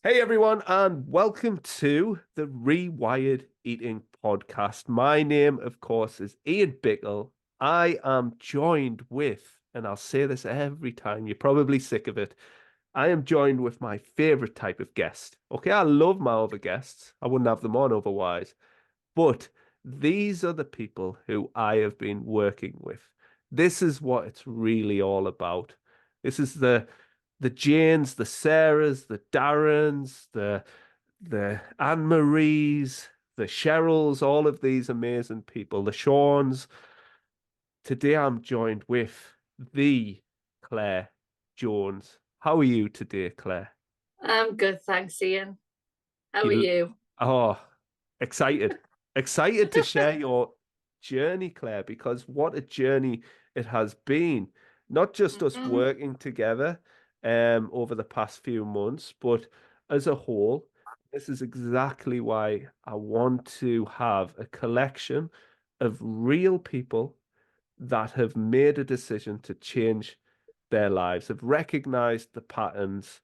Hey everyone, and welcome to the Rewired Eating Podcast. My name, of course, is Ian Bickle. I am joined with, and I'll say this every time, you're probably sick of it. I am joined with my favorite type of guest. Okay, I love my other guests. I wouldn't have them on otherwise. But these are the people who I have been working with. This is what it's really all about. This is the Janes, the Sarahs, the Darrens, the Anne Maries, the Cheryls, all of these amazing people, the Shawns. Today I'm joined with the Claire Jones. How are you today, Claire? I'm good, thanks, Ian. How are You you? oh, excited. Excited to share your journey, Claire, because what a journey it has been. Not just us Mhm. working together over the past few months, but as a whole. This is exactly why I want to have a collection of real people that have made a decision to change their lives, have recognized the patterns,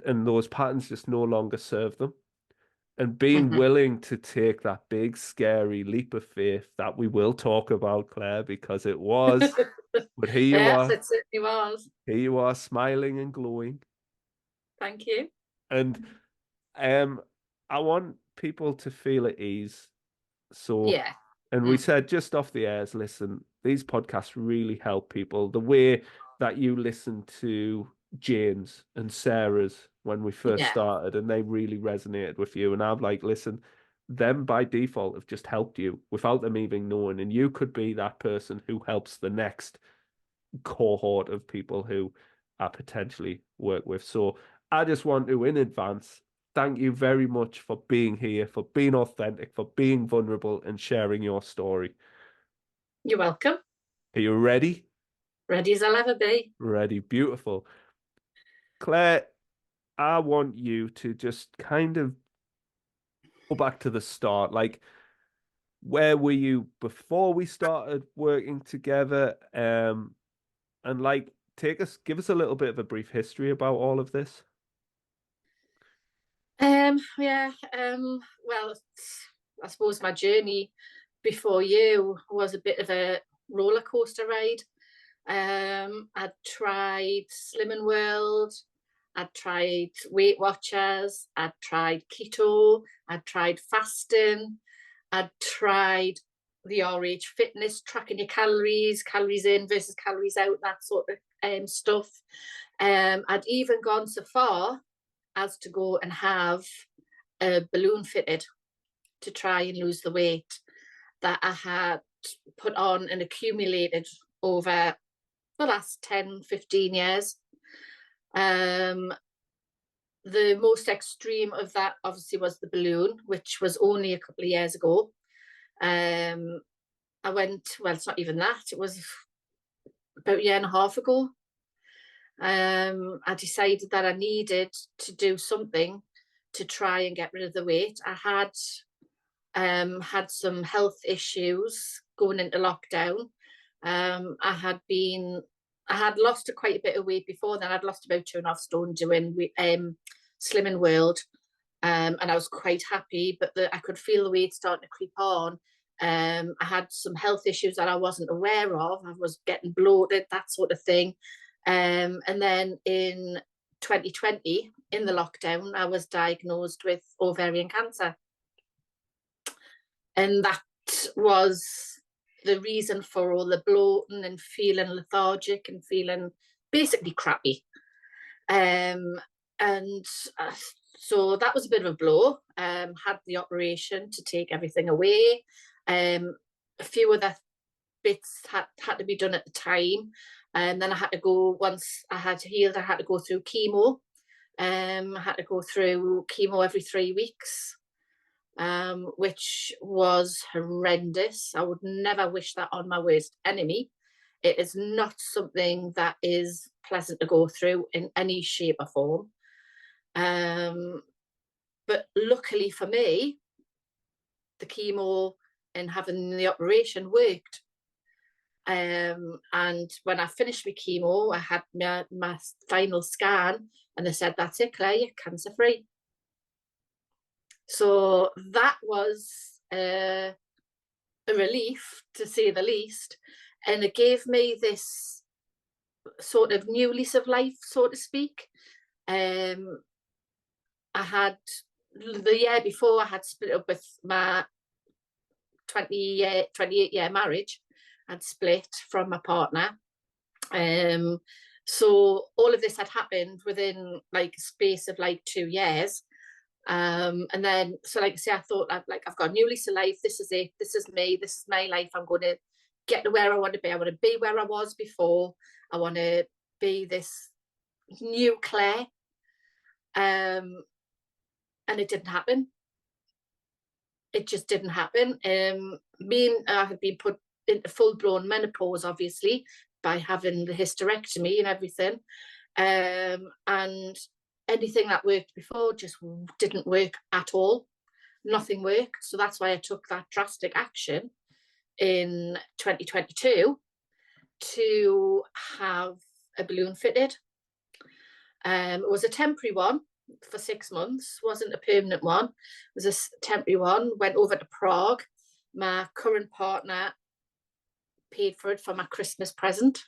and those patterns just no longer serve them, and being willing to take that big, scary leap of faith that we will talk about, Claire, because it was. But Yes, it certainly was. here you are, smiling and glowing. Thank you. And um, I want people to feel at ease. So, Yeah. and we Mm. said just off the airs, listen, these podcasts really help people. The way that you listen to Jane's and Sarah's when we first Yeah. started, and they really resonated with you. And I'm like, listen, them by default have just helped you without them even knowing. And you could be that person who helps the next cohort of people who I potentially work with. So I just want to, in advance, thank you very much for being here, for being authentic, for being vulnerable and sharing your story. You're welcome. Are you ready? Ready as I'll ever be. Ready. Beautiful. Claire, I want you to just kind of go back to the start. Like, where were you before we started working together? And like, give us a little bit of a brief history about all of this. Yeah. Well, I suppose my journey before you was a bit of a roller coaster ride. I'd tried Slimming World, I'd tried Weight Watchers, I'd tried keto, I'd tried fasting, I'd tried the RH fitness, tracking your calories, calories in versus calories out, that sort of stuff. I'd even gone so far as to go and have a balloon fitted to try and lose the weight that I had put on and accumulated over the last 10, 15 years. Um, the most extreme of that obviously was the balloon, which was only a couple of years ago. Um, I went, well, it's not even that, it was about a year and a half ago. I decided that I needed to do something to try and get rid of the weight. I had some health issues going into lockdown. I had lost quite a bit of weight before then. I'd lost about 2.5 stone doing Slimming World, and I was quite happy. But I could feel the weight starting to creep on. I had some health issues that I wasn't aware of. I was getting bloated, that sort of thing. And then in 2020, in the lockdown, I was diagnosed with ovarian cancer. And that was the reason for all the bloating and feeling lethargic and feeling basically crappy. Um, and so that was a bit of a blow. Had the operation to take everything away. A few other bits had to be done at the time. And then I had to go, once I had healed, I had to go through chemo. I had to go through chemo every 3 weeks, which was horrendous. I would never wish that on my worst enemy. It is not something that is pleasant to go through in any shape or form. Um, but luckily for me, the chemo and having the operation worked. And when I finished my chemo, I had my final scan, and they said, "That's it, Claire, you're cancer free." So that was a relief, to say the least, and it gave me this sort of new lease of life, so to speak. I had the year before, I had split up with my 28-year marriage. I'd split from my partner. So all of this had happened within like a space of like 2 years. And then, so like I say, I thought I've got a new lease of life. This is it. This is me. This is my life. I'm going to get to where I want to be. I want to be where I was before. I want to be this new Claire. And it didn't happen. It just didn't happen. Me and I had been put into full-blown menopause, obviously, by having the hysterectomy and everything. And anything that worked before just didn't work at all. Nothing worked. So that's why I took that drastic action in 2022 to have a balloon fitted. It was a temporary one for 6 months, wasn't a permanent one. It was a temporary one. Went over to Prague. My current partner paid for it for my Christmas present.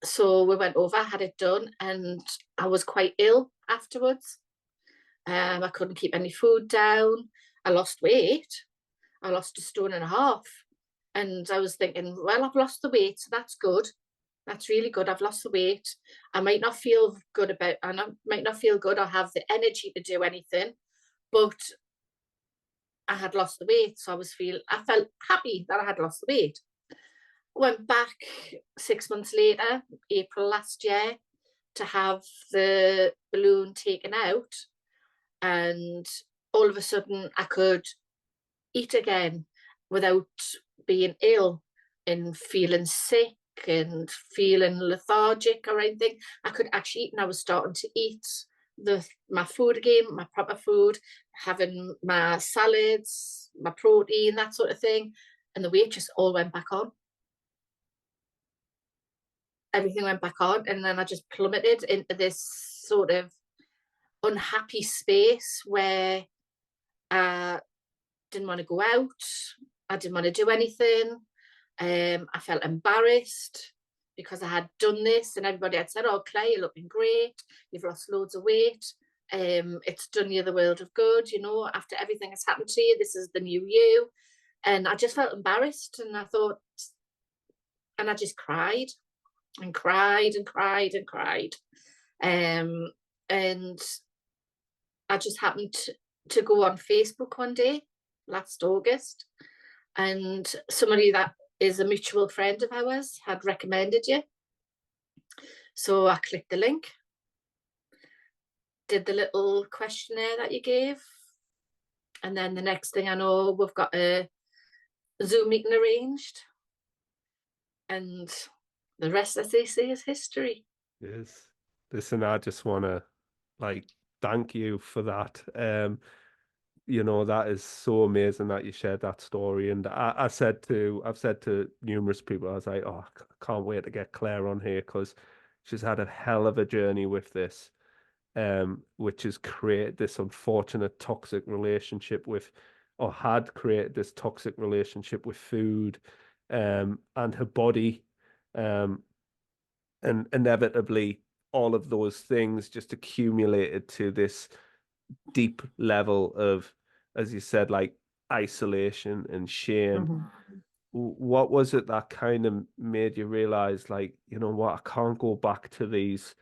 So we went over, had it done, and I was quite ill afterwards. I couldn't keep any food down. I lost weight. I lost 1.5 stone. And I was thinking, well, I've lost the weight, so that's good. That's really good. I've lost the weight. I might not feel good about, and I might not feel good or have the energy to do anything, but I had lost the weight. So I felt happy that I had lost the weight. Went back 6 months later, April last year, to have the balloon taken out. And all of a sudden I could eat again without being ill and feeling sick and feeling lethargic or anything. I could actually eat, and I was starting to eat my food again, my proper food, having my salads, my protein, that sort of thing. And the weight just all went back on. Everything went back on, and then I just plummeted into this sort of unhappy space where I didn't want to go out. I didn't want to do anything. I felt embarrassed because I had done this, and everybody had said, "Oh, Claire, you're looking great. You've lost loads of weight. It's done you the world of good. You know, after everything that's happened to you, this is the new you." And I just felt embarrassed, and I thought, and I just cried and cried and cried and cried. And I just happened to go on Facebook one day last August, and somebody that is a mutual friend of ours had recommended you. So I clicked the link, did the little questionnaire that you gave, and then the next thing I know, we've got a Zoom meeting arranged, and the rest, as they say, is history. Yes. Listen, I just want to thank you for that. That is so amazing that you shared that story. And I've said to numerous people, I was like, oh, I can't wait to get Claire on here because she's had a hell of a journey with this, which has created this unfortunate toxic relationship had created this toxic relationship with food, and her body, and inevitably all of those things just accumulated to this deep level of, as you said, like isolation and shame. Mm-hmm. What was it that kind of made you realize, like, you know what, I can't go back to these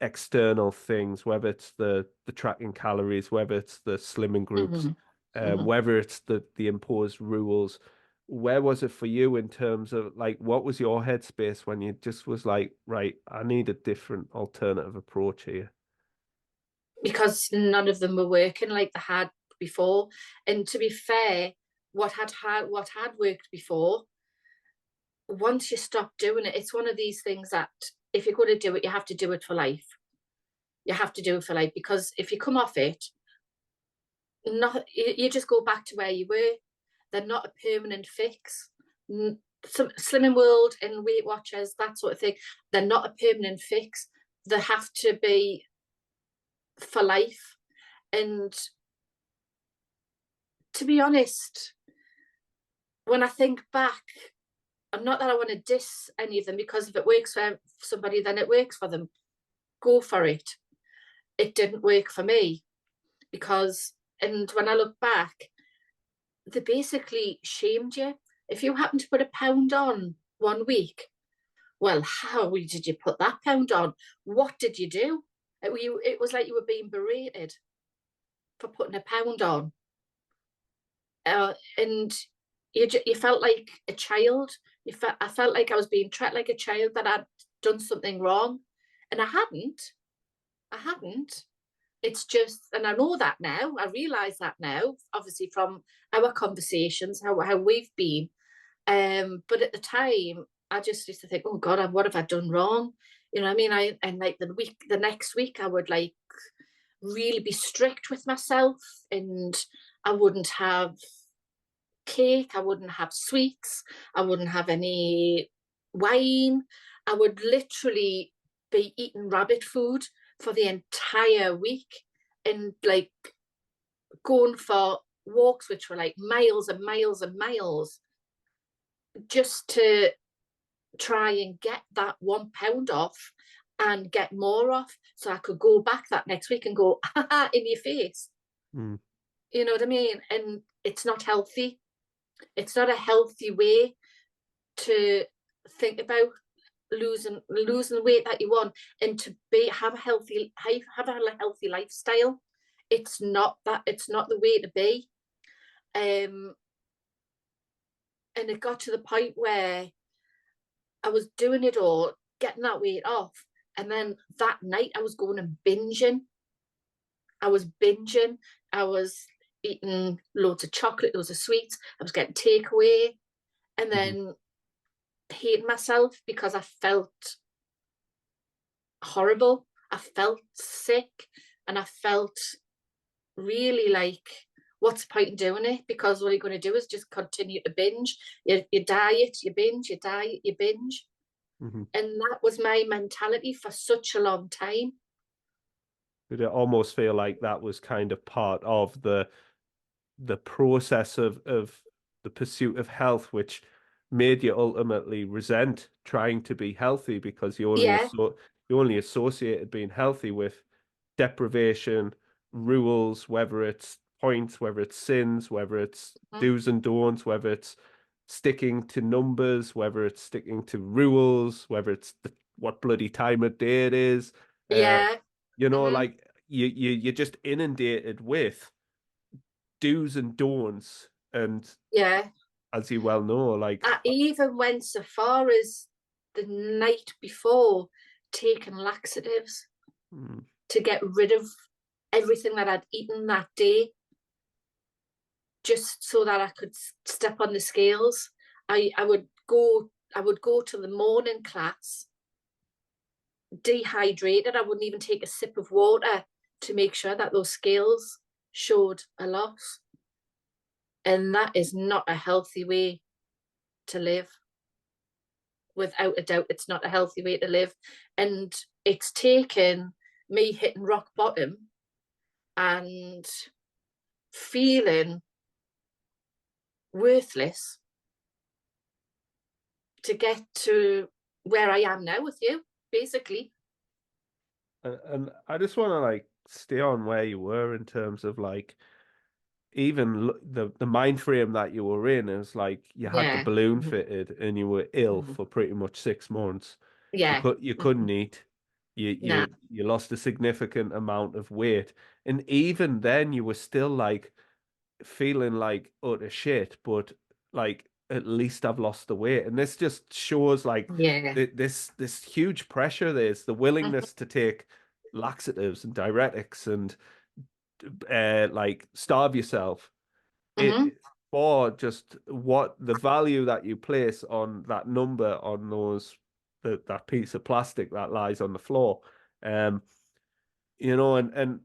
external things, whether it's the tracking calories, whether it's the slimming groups, whether it's the imposed rules? Where was it for you in terms of, like, what was your headspace when you just was like, right, I need a different alternative approach here? Because none of them were working like they had before. And to be fair, what had worked before, once you stop doing it, it's one of these things that if you're going to do it, you have to do it for life. You have to do it for life, because if you come off it, you just go back to where you were. They're not a permanent fix. some Slimming World and Weight Watchers, that sort of thing, they're not a permanent fix. They have to be for life. And to be honest, when I think back, I'm not that I want to diss any of them, because if it works for somebody, then it works for them. Go for it. It didn't work for me because, and when I look back, they basically shamed you. If you happen to put a pound on 1 week, well, how did you put that pound on? What did you do? It was like you were being berated for putting a pound on. And you felt like a child. I felt like I was being treated like a child, that I'd done something wrong. And I hadn't. I hadn't. It's just, and I know that now, I realise that now, obviously from our conversations, how we've been. But at the time, I just used to think, oh God, what have I done wrong? You know what I mean? And like the next week, I would like really be strict with myself, and I wouldn't have cake, I wouldn't have sweets, I wouldn't have any wine. I would literally be eating rabbit food for the entire week, and like going for walks which were like miles and miles and miles, just to try and get that 1 pound off and get more off, so I could go back that next week and go in your face. Mm. You know what I mean? And it's not healthy. It's not a healthy way to think about losing the weight that you want, and to have a healthy lifestyle. It's not the way to be. And it got to the point where I was doing it all, getting that weight off, and then that night I was going and binging. I was binging. I was eating loads of chocolate, loads of sweets. I was getting takeaway, and then hating myself because I felt horrible. I felt sick, and I felt really like, what's the point in doing it? Because all you're going to do is just continue to binge. You diet, you binge, you diet, you binge. Mm-hmm. And that was my mentality for such a long time. Did it almost feel like that was kind of part of the process of the pursuit of health, which made you ultimately resent trying to be healthy, because Yeah. you only associated being healthy with deprivation, rules, whether it's points, whether it's sins, whether it's do's and don'ts, whether it's sticking to numbers, whether it's sticking to rules, whether it's what bloody time of day it is. Yeah. Like you're just inundated with do's and don'ts, and Yeah. as you well know, like I even went so far as the night before taking laxatives to get rid of everything that I'd eaten that day, just so that I could step on the scales. I would go to the morning class dehydrated. I wouldn't even take a sip of water to make sure that those scales showed a loss. And that is not a healthy way to live. Without a doubt, it's not a healthy way to live. And it's taken me hitting rock bottom and feeling worthless to get to where I am now with you, basically. and I just want to like stay on where you were in terms of like even the mind frame that you were in is like you had the Yeah. balloon fitted and you were ill for pretty much 6 months. Yeah. You couldn't eat. No. You lost a significant amount of weight, and even then you were still like feeling like utter shit, but like at least I've lost the weight. And this just shows like Yeah. this huge pressure there's the willingness to take laxatives and diuretics and like starve yourself it for just what the value that you place on that number on that piece of plastic that lies on the floor. um and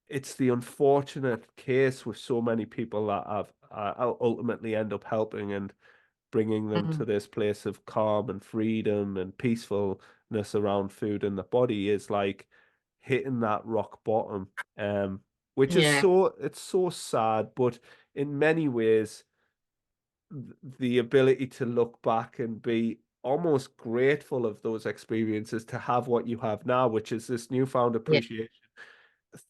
it's the unfortunate case with so many people that have ultimately end up helping, and bringing them Mhm. to this place of calm and freedom and peacefulness around food and the body is like hitting that rock bottom. Which is Yeah. it's so sad, but in many ways, the ability to look back and be almost grateful of those experiences to have what you have now, which is this newfound Yeah. appreciation.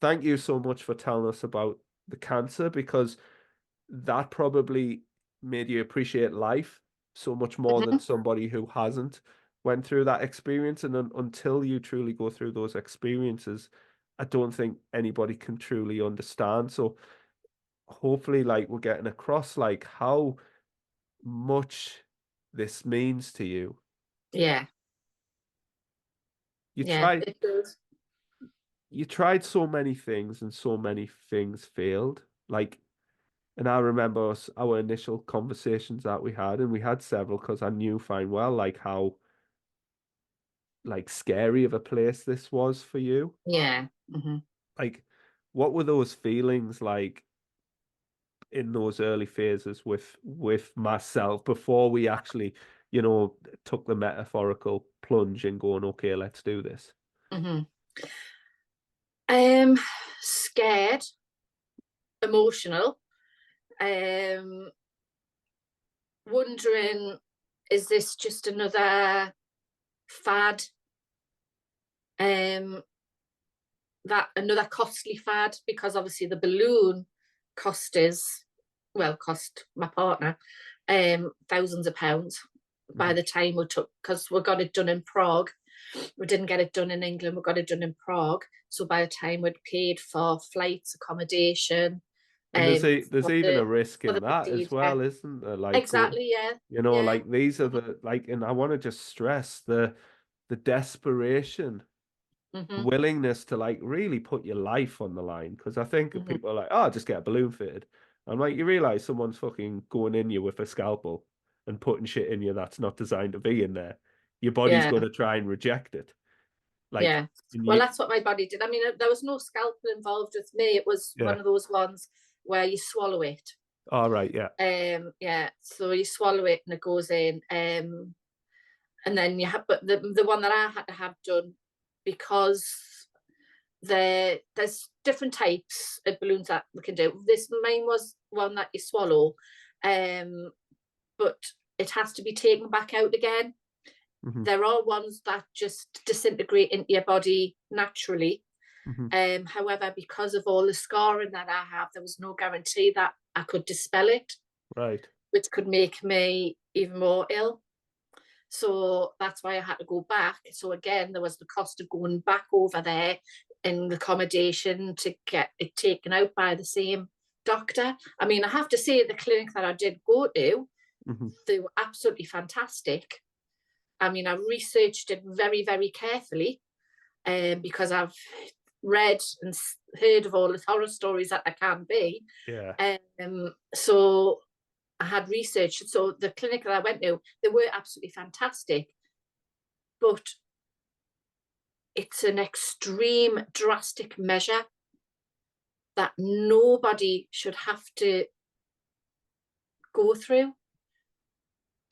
Thank you so much for telling us about the cancer because that probably made you appreciate life so much more than Mhm. somebody who hasn't went through that experience. And until you truly go through those experiences, I don't think anybody can truly understand. So hopefully, like we're getting across like how much this means to you. Yeah. You Yeah. tried It does. you tried so many things and so many things failed. Like, and I remember our initial conversations that we had, and we had several because I knew fine well like how like scary of a place this was for you. Yeah. Hmm. Like, what were those feelings like in those early phases with myself before we actually, took the metaphorical plunge and going, okay, let's do this. Hmm. Um, Scared, emotional, um, wondering, is this just another fad? Um, that another costly fad because obviously the balloon cost us, well, cost my partner thousands of pounds by Mhm. the time we took, because we got it done in Prague. We didn't get it done in England, we got it done in Prague. So by the time we'd paid for flights, accommodation, And there's for even a the risk in that as procedure. well, isn't there? Like go, Exactly, yeah. Yeah. like these are the like, and I want to just stress the desperation, Mm-hmm. willingness to like really put your life on the line. Because I think Mm-hmm. people are like, oh, just get a balloon fitted. I'm like, you realize someone's fucking going in you with a scalpel and putting shit in you that's not designed to be in there. Your body's Yeah. going to try and reject it. Like, Yeah. and Well, you, that's what my body did. I mean, there was no scalpel involved with me. It was yeah. one of those ones where you swallow it. All right, yeah. Yeah. So you swallow it and it goes in. And then you have, but the one that I had to have done, because there's different types of balloons that we can do. This mine was one that you swallow, but it has to be taken back out again. Hmm. There are ones that just disintegrate into your body naturally. Hmm. However, because of all the scarring that I have, there was no guarantee that I could dispel it, Right. which could make me even more ill. So that's why I had to go back. So again, there was the cost of going back over there in the accommodation to get it taken out by the same doctor. I mean, I have to say, the clinic that I did go to, Hmm. they were absolutely fantastic. I mean, I researched it very, very carefully, because I've read and heard of all the horror stories that there can be. Yeah. So I had researched. So the clinic that I went to, they were absolutely fantastic, but it's an extreme, drastic measure that nobody should have to go through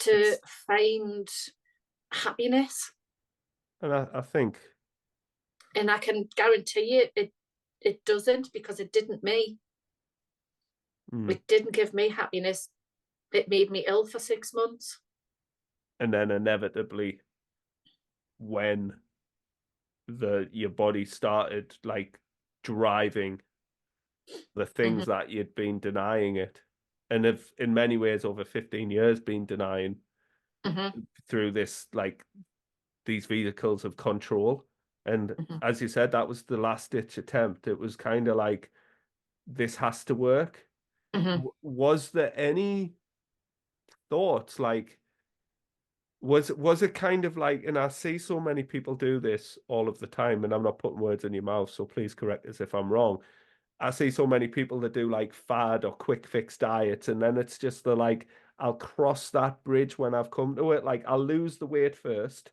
to It's find happiness. and I think And I can guarantee you it doesn't, because it didn't me. mm, It didn't give me happiness. It made me ill for 6 months. and then inevitably when the your body started like driving the things Mm-hmm. that you'd been denying it and have in many ways over 15 years been denying Mm-hmm. through this like these vehicles of control. And Mm-hmm. as you said, that was the last ditch attempt. It was kind of like this has to work. Mm-hmm. Was there any thoughts like was it kind of like, and I see so many people do this all of the time, and I'm not putting words in your mouth, so please correct us if I'm wrong. I see so many people that do like fad or quick fix diets, and then it's just the like, I'll cross that bridge when I've come to it. Like I'll lose the weight first,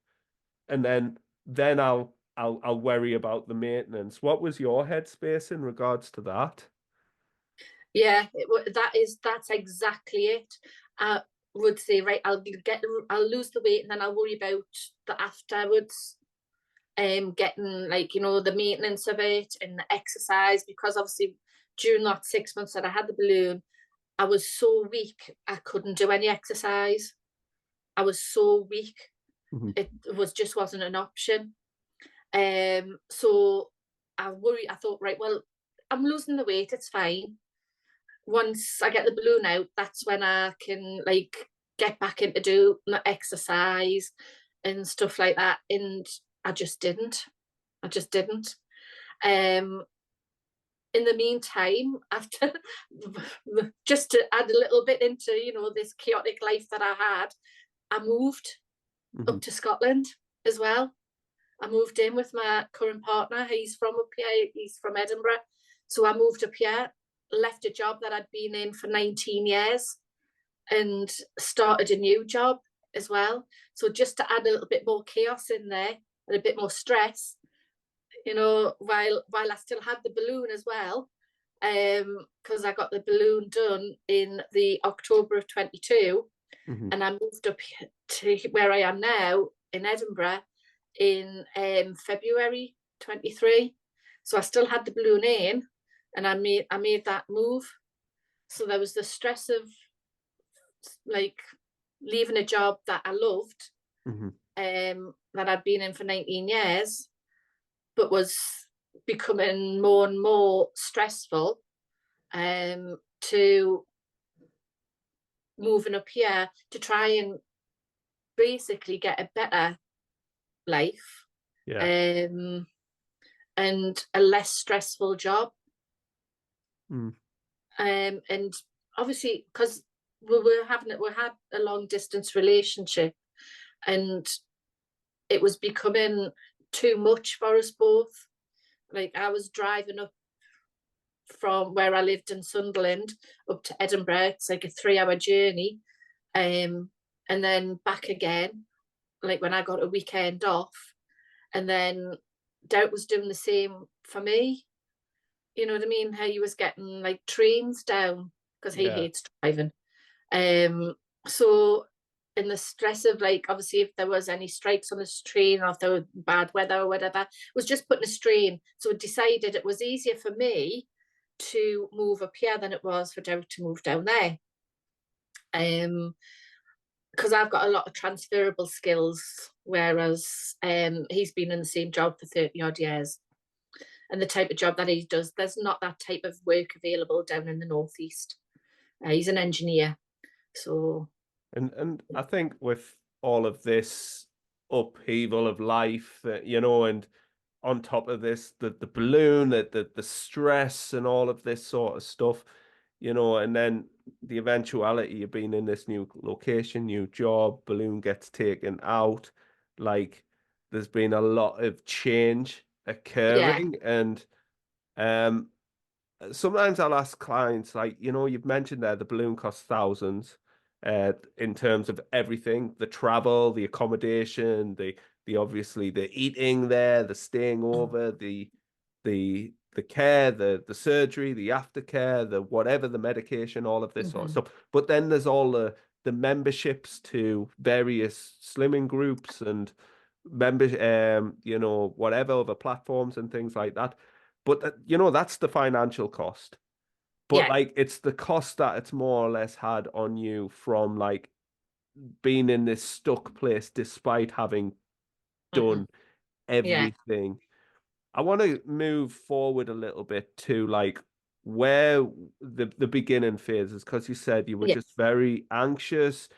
and then I'll worry about the maintenance. What was your headspace in regards to that? Yeah, that's exactly it. would say, right, I'll lose the weight and then I'll worry about the afterwards, getting like, the maintenance of it and the exercise, because obviously during that 6 months that I had the balloon, I was so weak I couldn't do any exercise. I was so weak, Mm-hmm. it wasn't an option. So I thought, right, well, I'm losing the weight, it's fine. Once I get the balloon out, that's when I can like get back into do my exercise and stuff like that. And I just didn't. I just didn't. Um, in the meantime, after just to add a little bit into, this chaotic life that I had, I moved Mm-hmm. up to Scotland as well. I moved in with my current partner. He's from up here. He's from Edinburgh. So I moved up here, left a job that I'd been in for 19 years and started a new job as well. So just to add a little bit more chaos in there and a bit more stress, while I still had the balloon as well, because I got the balloon done in the October of 22, Mm-hmm. and I moved up to where I am now in Edinburgh in February 23. So I still had the balloon in, and I made that move. So there was the stress of like leaving a job that I loved, Mm-hmm. that I'd been in for 19 years, but was becoming more and more stressful, to moving up here to try and basically get a better life, Yeah. and a less stressful job. Mm. And obviously, because we had a long distance relationship, and it was becoming too much for us both. Like I was driving up from where I lived in Sunderland up to Edinburgh. It's like a 3-hour journey, and then back again. Like when I got a weekend off, and then Derek was doing the same for me. You know what I mean? How he was getting like trains down because he Yeah. hates driving. So in the stress of like, obviously, if there was any strikes on the train or if there was bad weather or whatever, it was just putting a strain. So I decided it was easier for me to move up here than it was for Derek to move down there. Because I've got a lot of transferable skills, whereas he's been in the same job for 30 odd years. And the type of job that he does, there's not that type of work available down in the northeast. He's an engineer, so And I think with all of this upheaval of life, and on top of this, the balloon, the stress and all of this sort of stuff, and then the eventuality of being in this new location, new job, balloon gets taken out, like there's been a lot of change yeah. occurring. And um sometimes I'll ask clients, like, you've mentioned there the balloon costs thousands, in terms of everything, the travel, the accommodation, the obviously the eating there, the staying over, the care, the surgery, the aftercare, the whatever, the medication, all of this sort of Mm-hmm. stuff. But then there's all the memberships to various slimming groups and whatever other platforms and things like that. But that's the financial cost. But Yeah. like it's the cost that it's more or less had on you from like being in this stuck place despite having Mm-hmm. done Yeah. everything. I want to move forward a little bit to like where the beginning phases, because you said you were Yeah. just very anxious.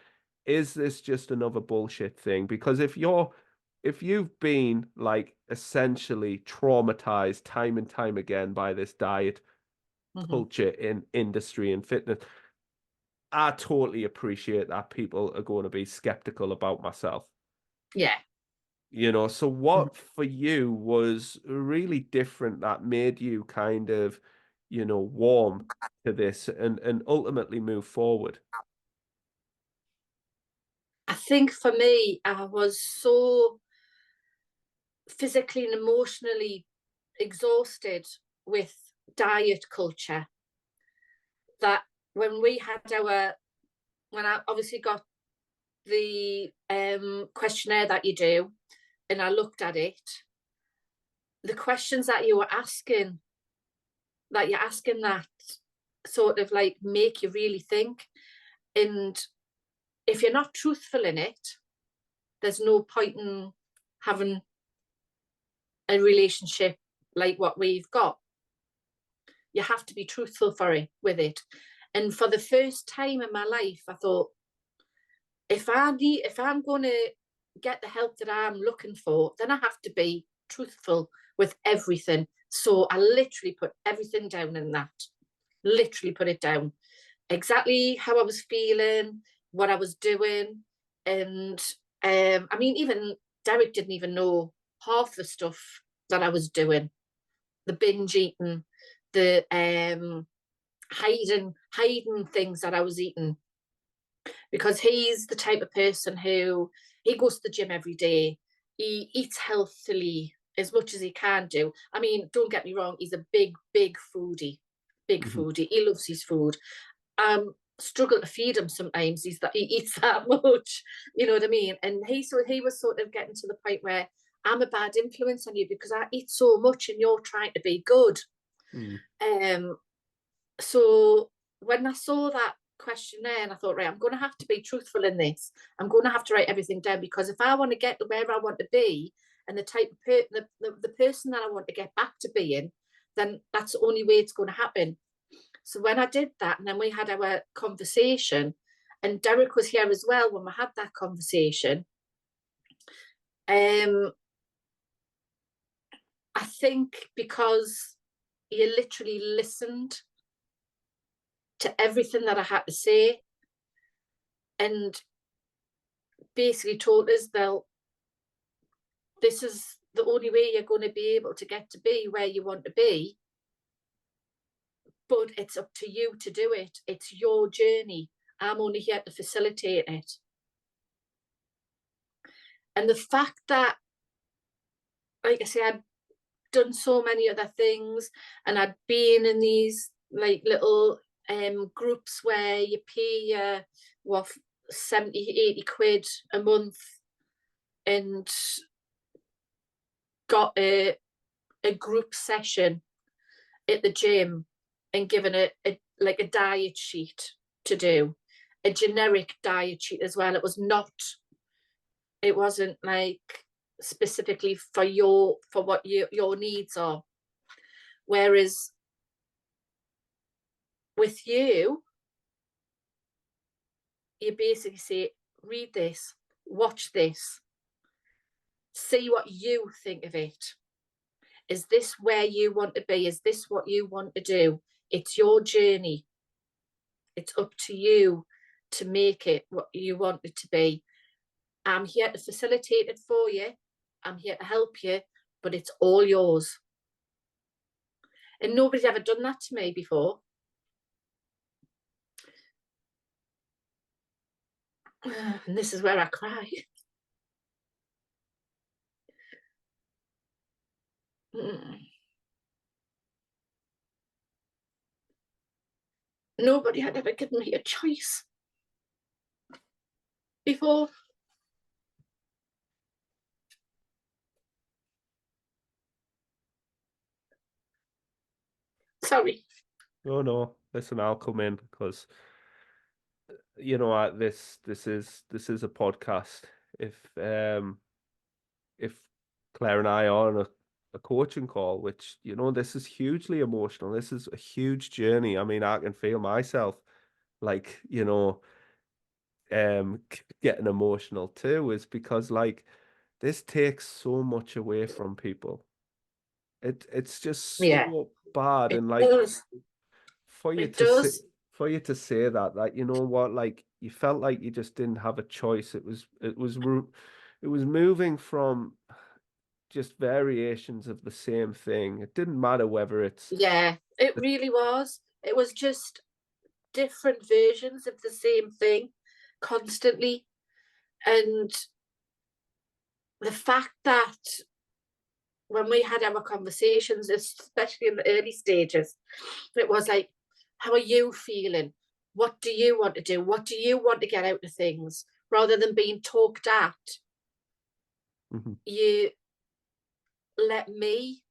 Is this just another bullshit thing? Because if you've been like essentially traumatized time and time again by this diet Mm-hmm. culture in industry and fitness, I totally appreciate that people are going to be skeptical about myself. Yeah. So Mm-hmm. what for you was really different that made you kind of, warm to this and ultimately move forward? I think for me, I was so physically and emotionally exhausted with diet culture that when we had our when I obviously got the questionnaire that you do, and I looked at it, the questions that you were asking, that you're asking that sort of like make you really think. And if you're not truthful in it, there's no point in having a relationship like what we've got. You have to be truthful with it. And for the first time in my life, I thought, if I'm going to get the help that I'm looking for, then I have to be truthful with everything. So I literally put everything down in that. Literally put it down. Exactly how I was feeling, what I was doing. And I mean, even Derek didn't even know half the stuff that I was doing. The binge eating, the hiding things that I was eating. Because he's the type of person who, he goes to the gym every day. He eats healthily as much as he can do. I mean, don't get me wrong, he's a big foodie. Foodie. He loves his food. Struggle to feed him sometimes. He eats that much, you know what I mean? And he was sort of getting to the point where, I'm a bad influence on you because I eat so much and you're trying to be good. So when I saw that questionnaire, and I thought, right, I'm going to have to be truthful in this. I'm going to have to write everything down, because if I want to get to where I want to be, and the type of the person that I want to get back to being, then that's the only way it's going to happen. So when I did that, and then we had our conversation, and Derek was here as well when we had that conversation, I think because you literally listened to everything that I had to say, and basically told us, well, this is the only way you're going to be able to get to be where you want to be, but it's up to you to do it. It's your journey. I'm only here to facilitate it. And the fact that, like I say, I'd done so many other things, and I'd been in these like little groups where you pay 70, 80 quid a month and got a group session at the gym, and given a diet sheet to do, a generic diet sheet as well. It wasn't like specifically for what your needs are. Whereas with you basically say, read this, watch this, see what you think of it. Is this where you want to be? Is this what you want to do? It's your journey. It's up to you to make it what you want it to be. I'm here to facilitate it for you. I'm here to help you, but it's all yours. And nobody's ever done that to me before. And this is where I cry. Nobody had ever given me a choice before. Sorry. No. Listen, I'll come in because this is a podcast. If Claire and I are on a coaching call, which this is hugely emotional. This is a huge journey. I mean, I can feel myself like getting emotional too, is because like this takes so much away from people. It's just so bad, and like for you to say that you know what, like you felt like you just didn't have a choice. It was moving from just variations of the same thing. It didn't matter whether it's it really was. It was just different versions of the same thing constantly. And the fact that when we had our conversations, especially in the early stages, it was like, how are you feeling? what do you want to do? What do you want to get out of things? Rather than being talked at, you let me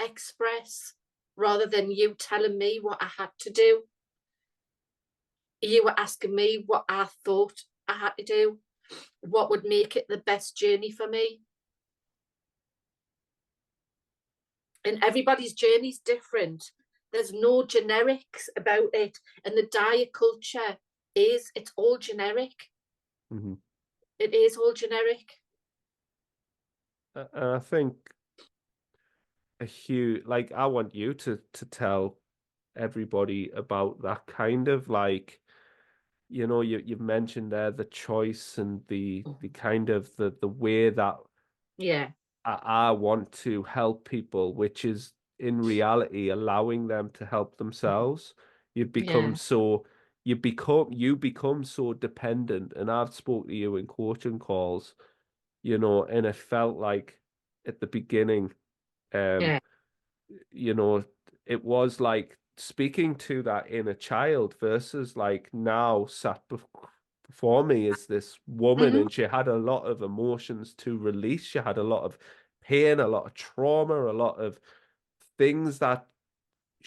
express rather than you telling me what I had to do. You were asking me what I thought I had to do, what would make it the best journey for me. And everybody's journey is different. There's no generics about it. And the diet culture it's all generic. It is all generic. I think a huge, like, I want you to tell everybody about that kind of, like, you know, you've mentioned there the choice and the kind of the way that Yeah. I want to help people, which is in reality allowing them to help themselves. You've become Yeah. so you become so dependent, and I've spoke to you in coaching calls, you know, and it felt like at the beginning, um, Yeah. you know, it was like speaking to that inner child versus like now sat before me is this woman, Mm-hmm. and she had a lot of emotions to release. She had a lot of pain, a lot of trauma, a lot of things that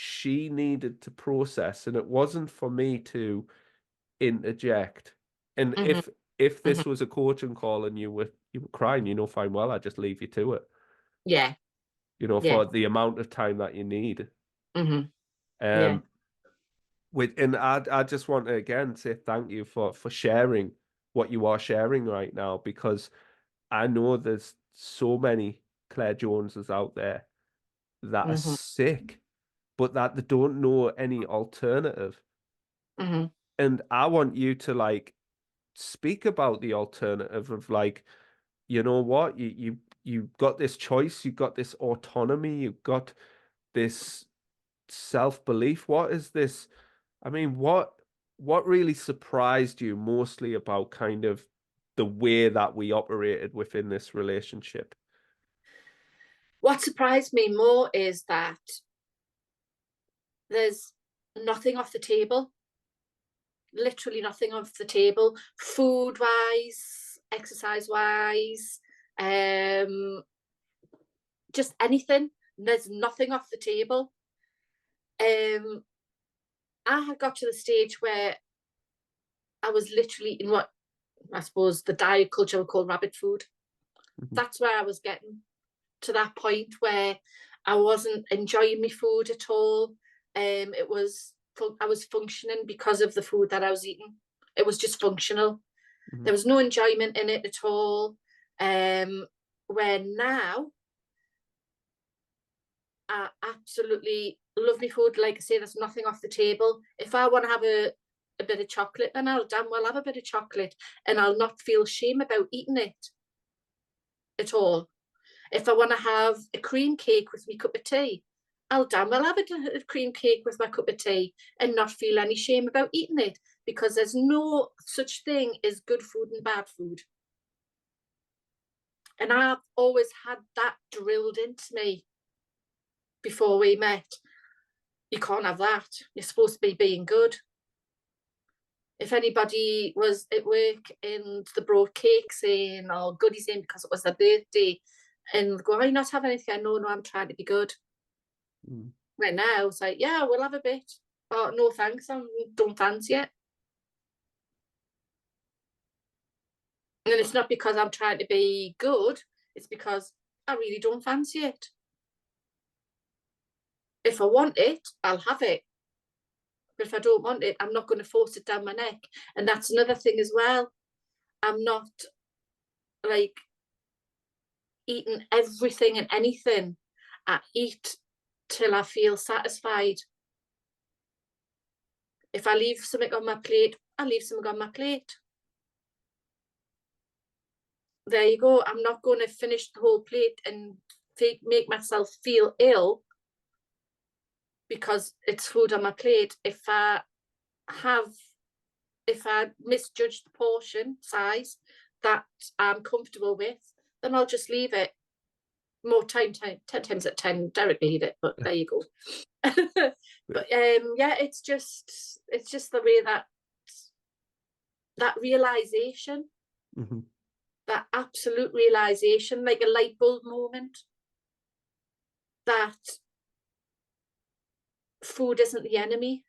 she needed to process, and it wasn't for me to interject. And Mm-hmm. if Mm-hmm. this was a coaching call and you were crying, you know, fine, well, I just leave you to it, Yeah. you know, Yeah. for the amount of time that you need. Mm-hmm. Yeah. Um, and I just want to again say thank you for sharing what you are sharing right now, because I know there's so many Claire Joneses out there that are Mm-hmm. sick, but that they don't know any alternative. Mm-hmm. And I want you to like speak about the alternative of like, you know what, you got this choice, you got this autonomy, you've got this self-belief. What is this? I mean, what really surprised you mostly about kind of the way that we operated within this relationship? What surprised me more is that there's nothing off the table, literally nothing off the table, food wise, exercise wise, just anything. There's nothing off the table. I had got to the stage where I was literally in what I suppose the diet culture would call rabbit food. Mhm. That's where I was getting to, that point where I wasn't enjoying my food at all. It was I was functioning because of the food that I was eating. It was just functional. Mhm. There was no enjoyment in it at all. Where now I absolutely love my food. Like I say, there's nothing off the table. If I want to have a bit of chocolate, then I'll damn well have a bit of chocolate, and I'll not feel shame about eating it at all. If I want to have a cream cake with my cup of tea, I'll damn well have a cream cake with my cup of tea and not feel any shame about eating it, because there's no such thing as good food and bad food. And I've always had that drilled into me before we met. You can't have that. You're supposed to be being good. If anybody was at work and they brought cakes in or goodies in because it was their birthday, and go, "Are you not having anything?" No, I'm trying to be good. Mhm. Right now, it's like, yeah, we'll have a bit. Oh, no, thanks. I don't fancy it. And it's not because I'm trying to be good. It's because I really don't fancy it. If I want it, I'll have it. But if I don't want it, I'm not going to force it down my neck. And that's another thing as well. I'm not like eating everything and anything. I eat till I feel satisfied. If I leave something on my plate, I leave something on my plate. There you go. I'm not going to finish the whole plate and make myself feel ill because it's food on my plate. Have, if I misjudge the portion size that I'm comfortable with, then I'll just leave it. more time, 10 times out of 10 directly eat it, but there you go. But yeah, it's just the way that realization, Mm-hmm. that absolute realization, like a light bulb moment, that food isn't the enemy.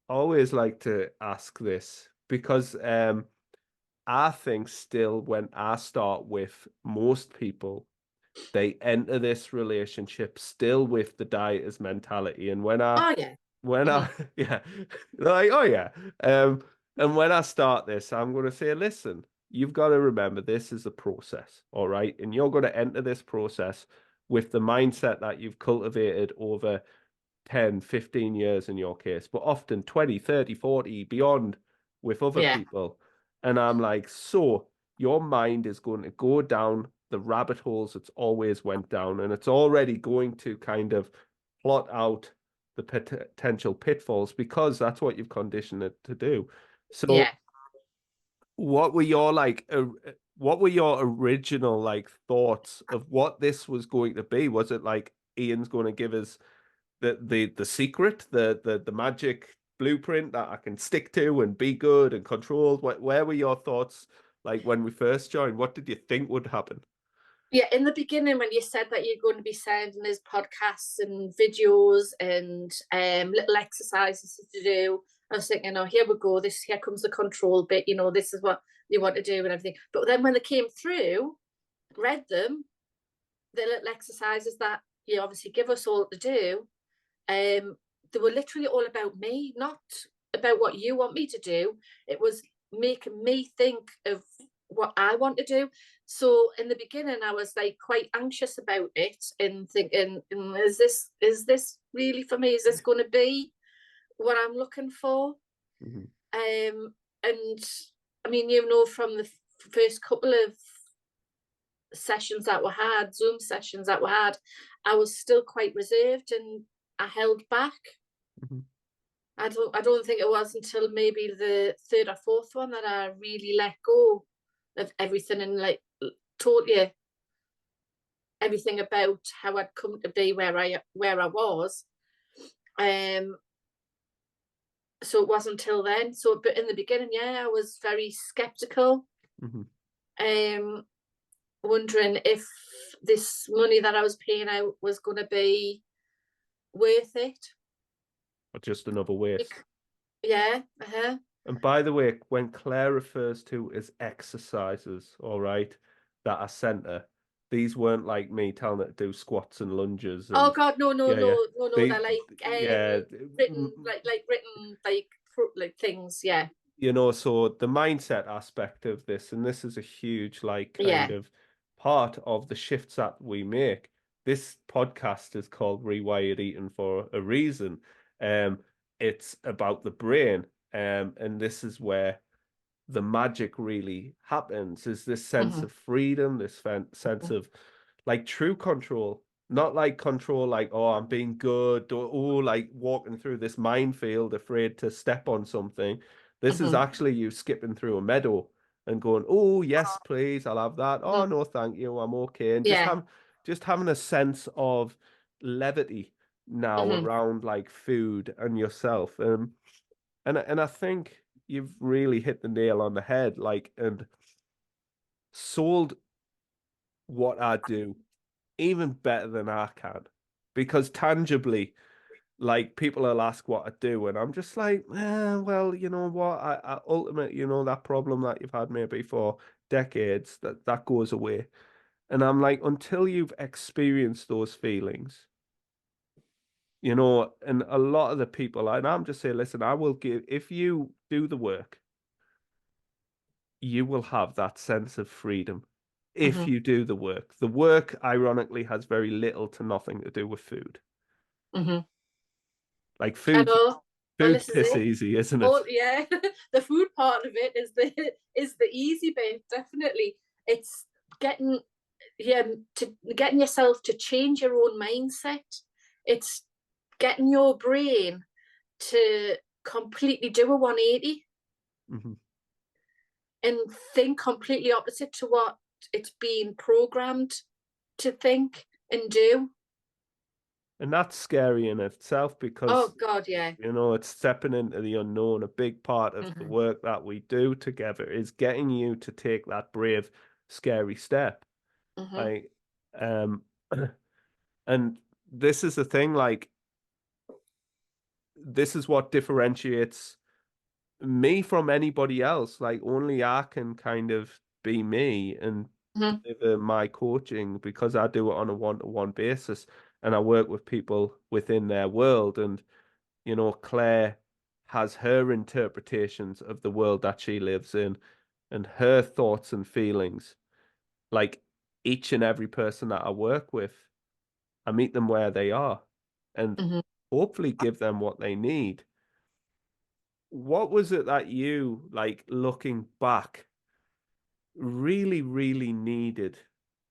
I always like to ask this because I think still when I start with most people, they enter this relationship still with the dieters mentality. And Oh yeah. when I Mm-hmm. yeah, they're like, oh yeah. And when I start this, I'm gonna say, listen, you've got to remember this is a process, all right? And you're gonna enter this process with the mindset that you've cultivated over 10, 15 years in your case, but often 20, 30, 40 beyond with other Yeah. people. And I'm like, so your mind is going to go down the rabbit holes it's always went down, and it's already going to kind of plot out the potential pitfalls because that's what you've conditioned it to do. So Yeah. what were your what were your original like thoughts of what this was going to be? Was it like Ian's going to give us the secret, the magic blueprint that I can stick to and be good and controlled? Where were your thoughts like when we first joined? What did you think would happen? Yeah, in the beginning, when you said that you're going to be sending us podcasts and videos and little exercises to do, I was thinking, oh, here we go. Here comes the control bit. This is what you want to do and everything. But then when they came through, read them, the little exercises that you obviously give us all to do, they were literally all about me, not about what you want me to do. It was making me think of what I want to do. So in the beginning, I was like quite anxious about it and thinking, is this really for me? Is this going to be what I'm looking for? Mhm. And I mean, from the first couple of sessions that were had, Zoom sessions that were had, I was still quite reserved and I held back. Mhm. I don't think it was until maybe the third or fourth one that I really let go of everything and like told you everything about how I'd come to be where I was. So it wasn't until then. So but in the beginning, yeah, I was very skeptical. Mhm. Um wondering if this money that I was paying out was gonna be worth it. Or just another waste. Yeah, uh-huh. And by the way, when Claire refers to as exercises, all right, that I sent her, these weren't like me telling her to do squats and lunges Oh and God, no, no, yeah, yeah. no, no, no. They They're like yeah, written, like written, like things. Yeah, so the mindset aspect of this, and this is a huge like kind yeah. of part of the shifts that we make. This podcast is called Rewired Eating for a reason. Um, it's about the brain, and this is where the magic really happens. Is this sense Mm-hmm. of freedom, this sense of like true control, not like control, like oh I'm being good, or oh like walking through this minefield, afraid to step on something. This is Mm-hmm. actually you skipping through a meadow and going, oh yes, please, I'll have that. Oh Mm-hmm. no, thank you, I'm okay. And Yeah. just having a sense of levity now Mm-hmm. around like food and yourself. And I think you've really hit the nail on the head, like, and sold what I do even better than I can. Because tangibly, like people will ask what I do, and I'm just like, well, you know what? I ultimate, that problem that you've had maybe for decades, that goes away. And I'm like, until you've experienced those feelings, and a lot of the people, and I'm just saying, listen, I will give, if you do the work, you will have that sense of freedom if Mm-hmm. you do the work. The work, ironically, has very little to nothing to do with food. Mm-hmm. Like I know. Well, food's this is piss it. easy, isn't it? Oh yeah, the food part of it is the easy bit. Definitely, it's getting yeah to getting yourself to change your own mindset. It's getting your brain to completely do a 180 Mm-hmm. and think completely opposite to what it's been programmed. to think and do. And that's scary in itself Oh because, God, yeah. you know, it's stepping into the unknown. A big part of the Hmm. work that we do together is getting you to take that brave, scary step. Hmm. Like, um, and this is the thing, like, this is what differentiates me from anybody else. Like, only I can kind of be me and Hmm. deliver my coaching because I do it on a one-to-one basis and I work with people within their world. And, you know, Claire has her interpretations of the world that she lives in and her thoughts and feelings. Like each and every person that I work with, I meet them where they are and Hmm. hopefully give them what they need. What was it that you, like looking back, really, really needed,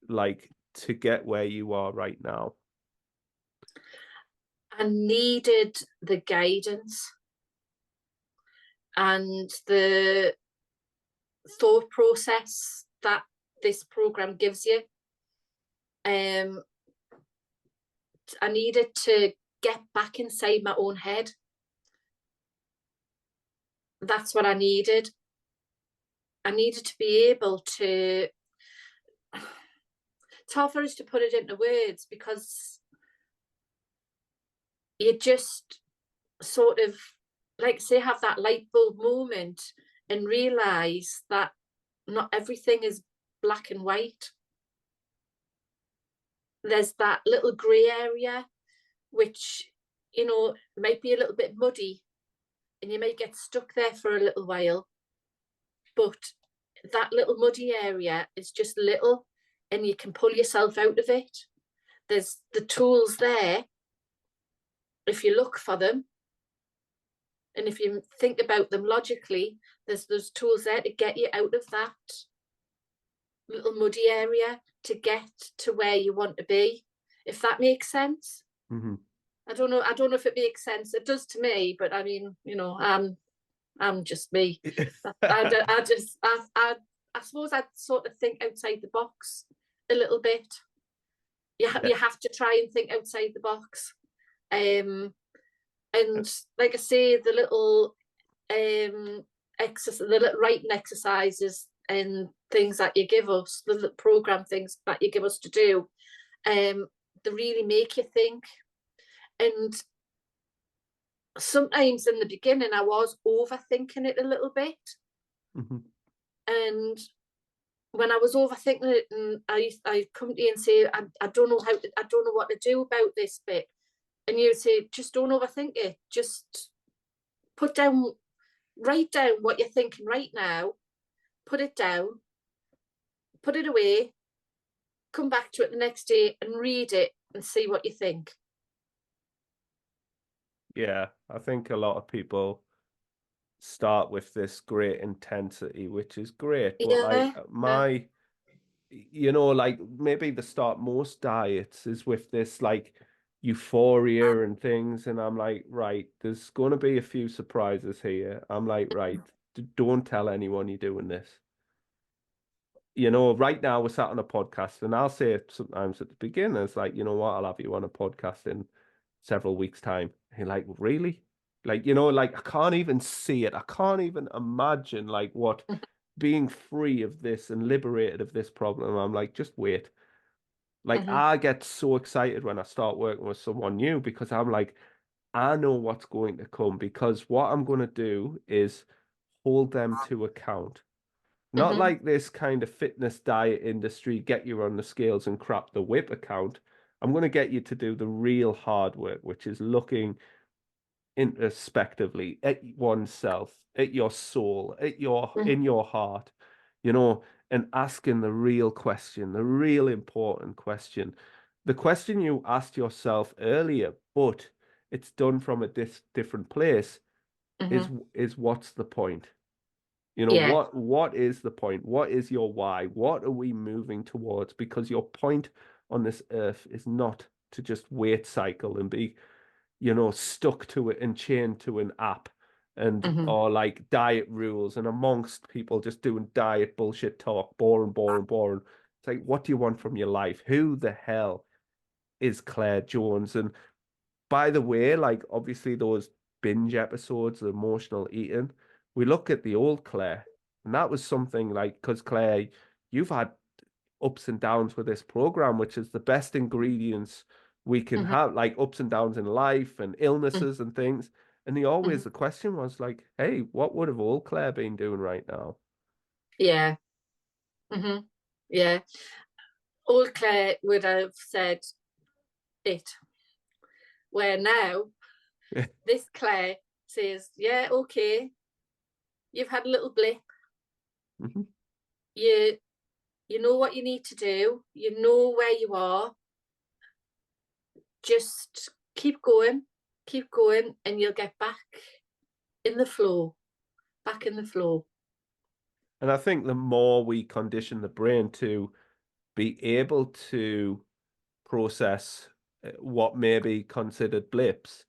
like to get where you are right now? I needed the guidance and the thought process that this program gives you. Um, I needed to get back inside my own head. That's what I needed. I needed to be able to. It's hard for us to put it into words because you just sort of, like, say, have that light bulb moment and realize that not everything is black and white. There's that little grey area, which, might be a little bit muddy and you may get stuck there for a little while. But that little muddy area is just little and you can pull yourself out of it. There's the tools there if you look for them. And if you think about them logically, there's those tools there to get you out of that little muddy area to get to where you want to be, if that makes sense. Mm-hmm. I don't know. I don't know if it makes sense. It does to me, but I mean, I'm just me. I suppose I sort of think outside the box a little bit. Yeah. You have to try and think outside the box. And like I say, the little the little writing exercises and things that you give us, the little program things that you give us to do, they really make you think. And sometimes in the beginning, I was overthinking it a little bit. Mm-hmm. And when I was overthinking it, and I come to you and say, I don't know I don't know what to do about this bit. And you say, just don't overthink it. Just write down what you're thinking right now, put it down, put it away, come back to it the next day and read it and see what you think. Yeah, I think a lot of people start with this great intensity, which is great, but like Yeah, yeah. you know, like maybe the start most diets is with this like euphoria and things, and I'm like, right, there's going to be a few surprises here. I'm like, right, don't tell anyone you're doing this. You know, right now we're sat on a podcast, and I'll say it sometimes at the beginning, it's like, you know what, I'll have you on a podcast in several weeks' time. And you're like, really? Like, you know, like I can't even see it. I can't even imagine like what being free of this and liberated of this problem. I'm like, just wait. Like Mm-hmm. I get so excited when I start working with someone new because I'm like, I know what's going to come because what I'm going to do is hold them to account. Not Mm-hmm. like this kind of fitness diet industry, get you on the scales and crap the whip account. I'm going to get you to do the real hard work, which is looking introspectively at oneself, at your soul, at your Mm-hmm. in your heart, you know, and asking the real question, the real important question, the question you asked yourself earlier, but it's done from a different place. Is Mm-hmm. is what's the point? You know, Yeah. what is the point? What is your why? What are we moving towards? Because your point on this earth is not to just wait cycle and be, you know, stuck to it and chained to an app and Mm-hmm. or like diet rules and amongst people just doing diet bullshit talk, boring, boring, boring. It's like, what do you want from your life? Who the hell is Claire Jones? And by the way, like obviously those binge episodes of emotional eating, we look at the old Claire, and that was something like, because Claire, you've had ups and downs with this program, which is the best ingredients we can hmm have, like ups and downs in life and illnesses and things. And hmm the question was like, hey, what would have old Claire been doing right now? Yeah. hmm Yeah. Old Claire would have said it, where now this Claire says, yeah, okay, you've had a little blip. Mhm. You you know what you need to do. You know where you are. Just keep going, and you'll get back in the flow, back in the flow. And I think the more we condition the brain to be able to process what may be considered blips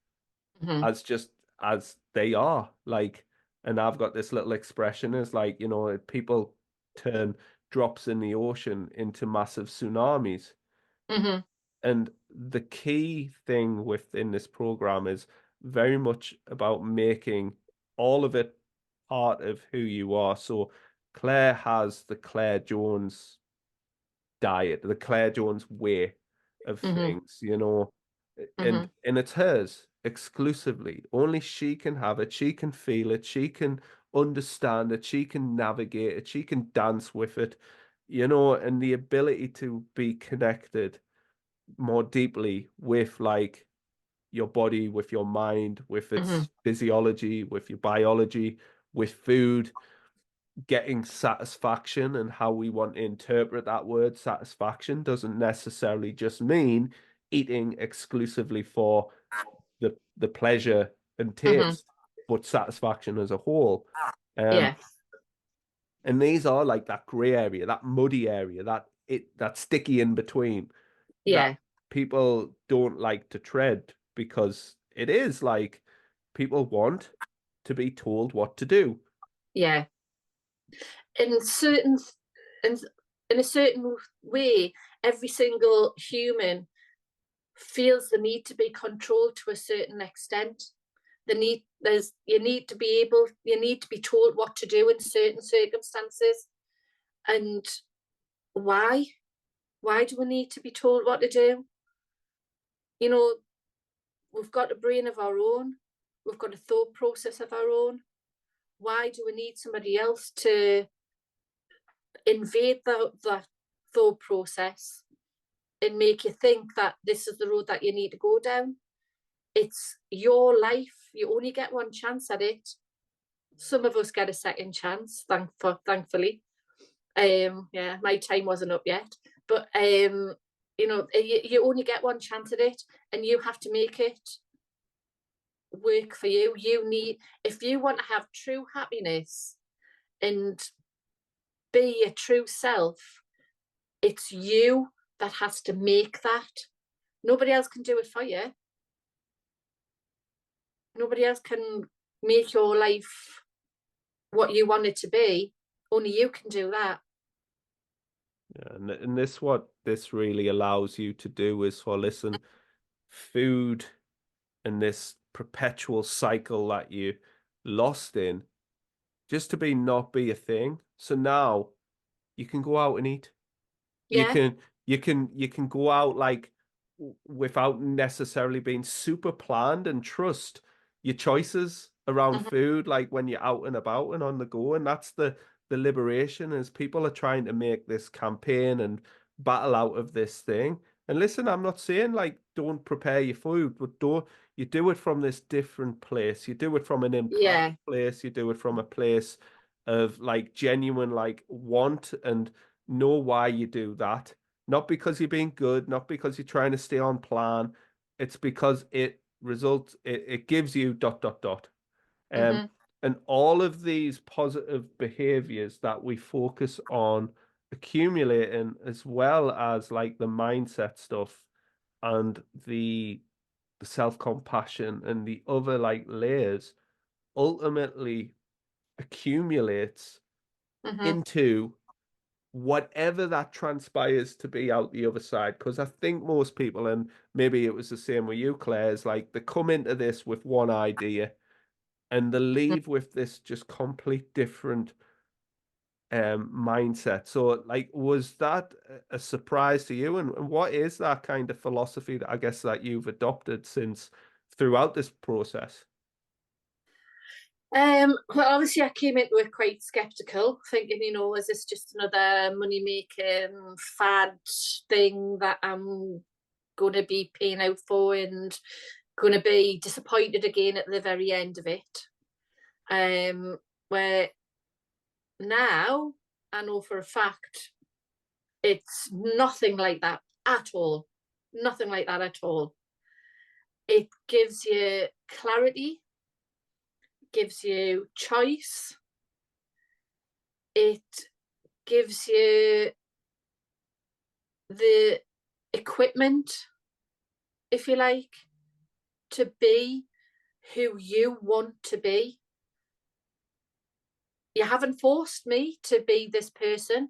hmm as just as they are, like, and I've got this little expression is like, people turn drops in the ocean into massive tsunamis. hmm And the key thing within this program is very much about making all of it part of who you are. So Claire has the Claire Jones diet, the Claire Jones way of hmm things, you know, hmm and it's hers exclusively. Only she can have it, she can feel it, she can understand it, she can navigate it, she can dance with it, and the ability to be connected more deeply with like your body, with your mind, with hmm its physiology, with your biology, with food, getting satisfaction and how we want to interpret that word satisfaction doesn't necessarily just mean eating exclusively for the pleasure and hmm taste, but satisfaction as a whole. Um, Yeah. and these are like that gray area, that muddy area, that sticky in between that Yeah. people don't like to tread because it is like people want to be told what to do. Yeah. In certain in, in a certain way, every single human feels the need to be controlled to a certain extent. You need to be told what to do in certain circumstances. And why? Why do we need to be told what to do? You know, we've got a brain of our own, we've got a thought process of our own. Why do we need somebody else to invade that thought process and make you think that this is the road that you need to go down? It's your life. You only get one chance at it. Some of us get a second chance, thankfully. Yeah, my time wasn't up yet, but you only get one chance at it, and you have to make it work for you. If you want to have true happiness and be your true self, it's you that has to make that. Nobody else can do it for you. Nobody else can make your life what you want it to be. Only you can do that. Yeah, and this what this really allows you to do is for listen, food and this perpetual cycle that you lost in just to be not be a thing. So now you can go out and eat. You Yeah. can you can go out like without necessarily being super planned and trust your choices around hmm food like when you're out and about and on the go. And that's the liberation is people are trying to make this campaign and battle out of this thing. And listen, I'm not saying like don't prepare your food, but don't you do it from this different place. You do it from an empowered Yeah. place. You do it from a place of like genuine like want and know why you do that. Not because you're being good, not because you're trying to stay on plan. It's because it gives you dot dot dot. Um, hmm and all of these positive behaviors that we focus on accumulating, as well as like the mindset stuff and the self-compassion and the other like layers, ultimately accumulates hmm into whatever that transpires to be out the other side, because I think most people, and maybe it was the same with you, Claire, is like they come into this with one idea and they leave with this just complete different mindset. So like was that a surprise to you? And what is that kind of philosophy that I guess that you've adopted since throughout this process? Well, obviously, I came into it quite skeptical, thinking, is this just another money making fad thing that I'm going to be paying out for and going to be disappointed again at the very end of it? Where now I know for a fact it's nothing like that at all. Nothing like that at all. It gives you clarity, gives you choice, it gives you the equipment, if you like, to be who you want to be. You haven't forced me to be this person.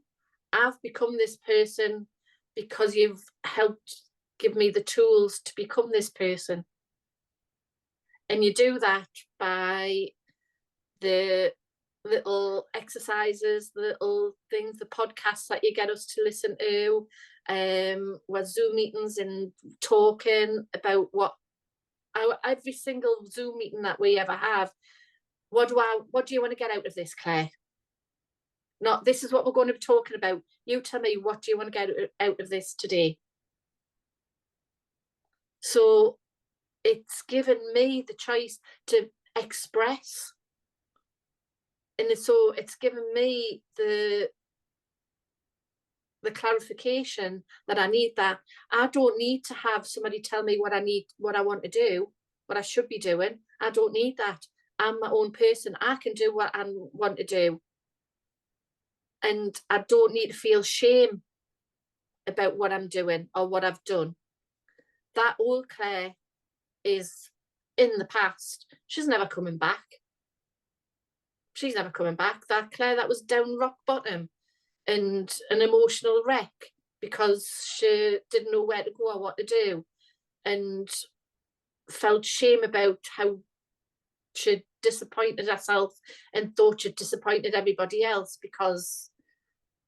I've become this person because you've helped give me the tools to become this person. And you do that by the little exercises, the little things, the podcasts that you get us to listen to, with Zoom meetings and talking about every single Zoom meeting that we ever have. What do you want to get out of this, Claire? Not this is what we're going to be talking about. You tell me, what do you want to get out of this today? So it's given me the choice to express. And so it's given me the clarification that I need, that I don't need to have somebody tell me what I need, what I want to do, what I should be doing. I don't need that. I'm my own person. I can do what I want to do. And I don't need to feel shame about what I'm doing or what I've done. That old Claire is in the past. She's never coming back. She's never coming back. That Claire that was down rock bottom and an emotional wreck because she didn't know where to go or what to do, and felt shame about how she'd disappointed herself and thought she'd disappointed everybody else because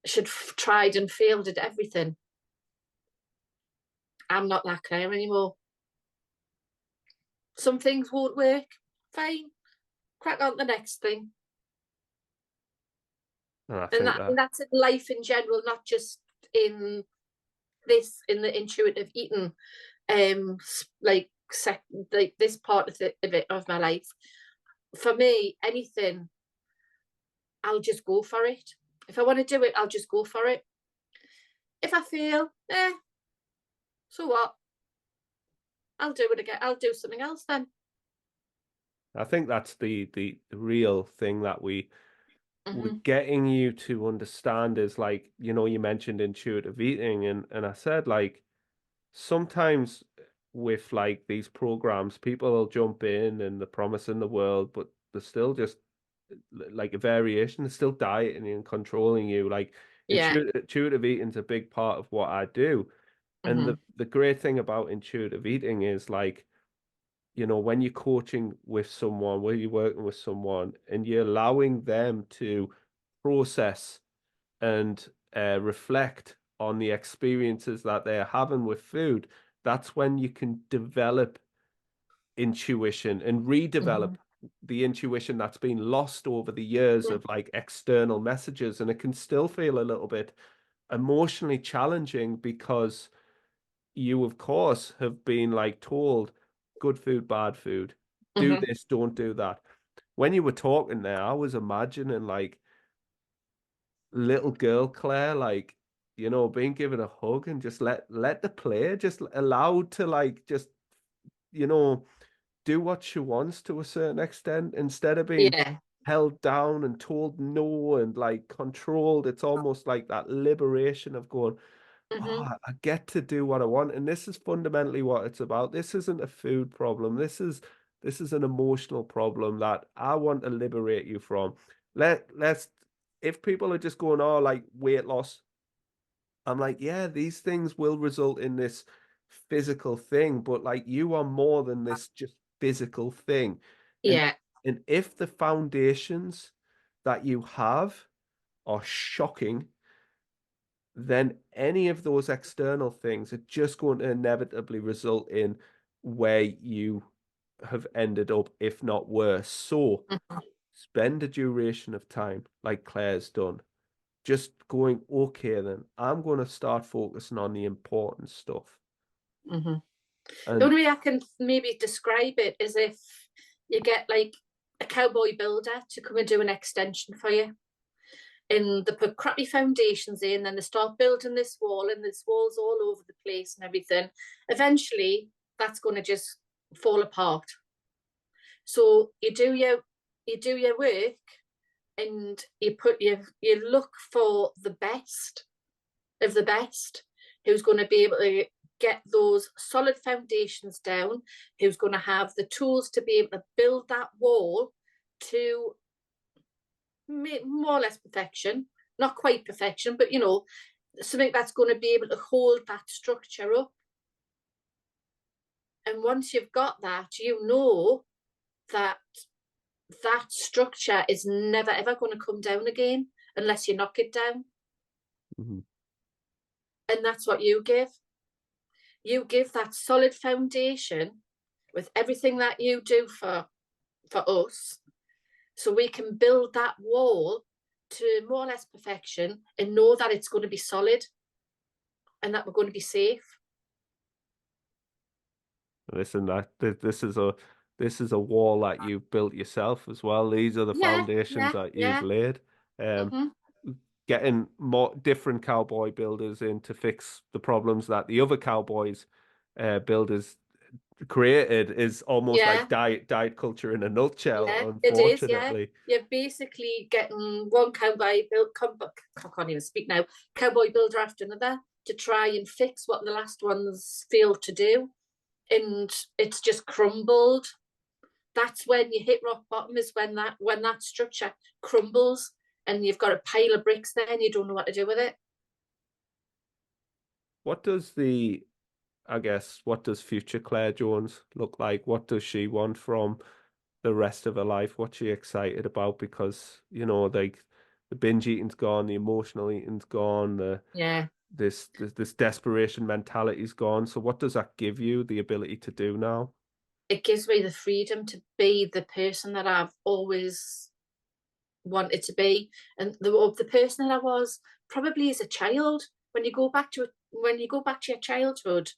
she'd tried and failed at everything. I'm not that Claire anymore. Some things won't work. Fine. Crack on the next thing. And that's in life in general, not just in the intuitive eating, like this part of it of my life. For me, anything, I'll just go for it. If I want to do it, I'll just go for it. If I fail, so what? I'll do it again. I'll do something else then. I think that's the real thing that we're getting you to understand is like, you mentioned intuitive eating, and I said like sometimes with like these programs, people will jump in and they're promising the world, but they're still just like a variation. They're still dieting and controlling you. Like intuitive eating's a big part of what I do. And the great thing about intuitive eating is like, when you're coaching with someone, when you're working with someone, and you're allowing them to process and reflect on the experiences that they're having with food, that's when you can develop intuition and redevelop the intuition that's been lost over the years of like external messages. And it can still feel a little bit emotionally challenging because you, of course, have been like told good food, bad food, do this, don't do that. When you were talking there, I was imagining like little girl Claire, like, being given a hug and just let the play, just allowed to like just, do what she wants to a certain extent instead of being held down and told no and like controlled. It's almost like that liberation of going, oh, I get to do what I want. And this is fundamentally what it's about. This isn't a food problem. This is an emotional problem that I want to liberate you from. Let's if people are just going, oh, like weight loss, I'm like, yeah, these things will result in this physical thing, but like you are more than this just physical thing. And Yeah. and if the foundations that you have are shocking, then any of those external things are just going to inevitably result in where you have ended up, if not worse. So Mhm. spend a duration of time like Claire's done. Just going, okay, then I'm going to start focusing on the important stuff. Mhm. The And only way I can maybe describe it is if you get like a cowboy builder to come and do an extension for you. And they put crappy foundations in, and they start building this wall, and there's walls all over the place and everything. Eventually, that's going to just fall apart. So you do your work, and you look for the best of the best, who's going to be able to get those solid foundations down, who's going to have the tools to be able to build that wall to more or less perfection, not quite perfection, but something that's going to be able to hold that structure up. And once you've got that, you know that that structure is never ever going to come down again unless you knock it down. mhm, And that's what you give. You give that solid foundation with everything that you do for us, so we can build that wall to more or less perfection and know that it's going to be solid and that we're going to be safe. listen, this is a wall that you've built yourself as well. These are the Yeah, foundations yeah, that you've yeah. laid. Um, Mm-hmm. Getting more different cowboy builders in to fix the problems that the other cowboys builders created is almost like Yeah, diet culture in a nutshell, yeah, it is. Yeah, unfortunately. you're basically getting one cowboy build. I can't even speak now. Cowboy builder after another to try and fix what the last ones failed to do, and it's just crumbled. That's when you hit rock bottom. Is when that structure crumbles, and you've got a pile of bricks there, and you don't know what to do with it. What does the I guess, what does future Claire Jones look like? What does she want from the rest of her life? What's she excited about? Because, like the binge eating's gone, the emotional eating's gone, Yeah, this desperation mentality's gone. So what does that give you the ability to do now? it gives me the freedom to be the person that I've always wanted to be, and the person that I was probably as a child. When you go back to your childhood,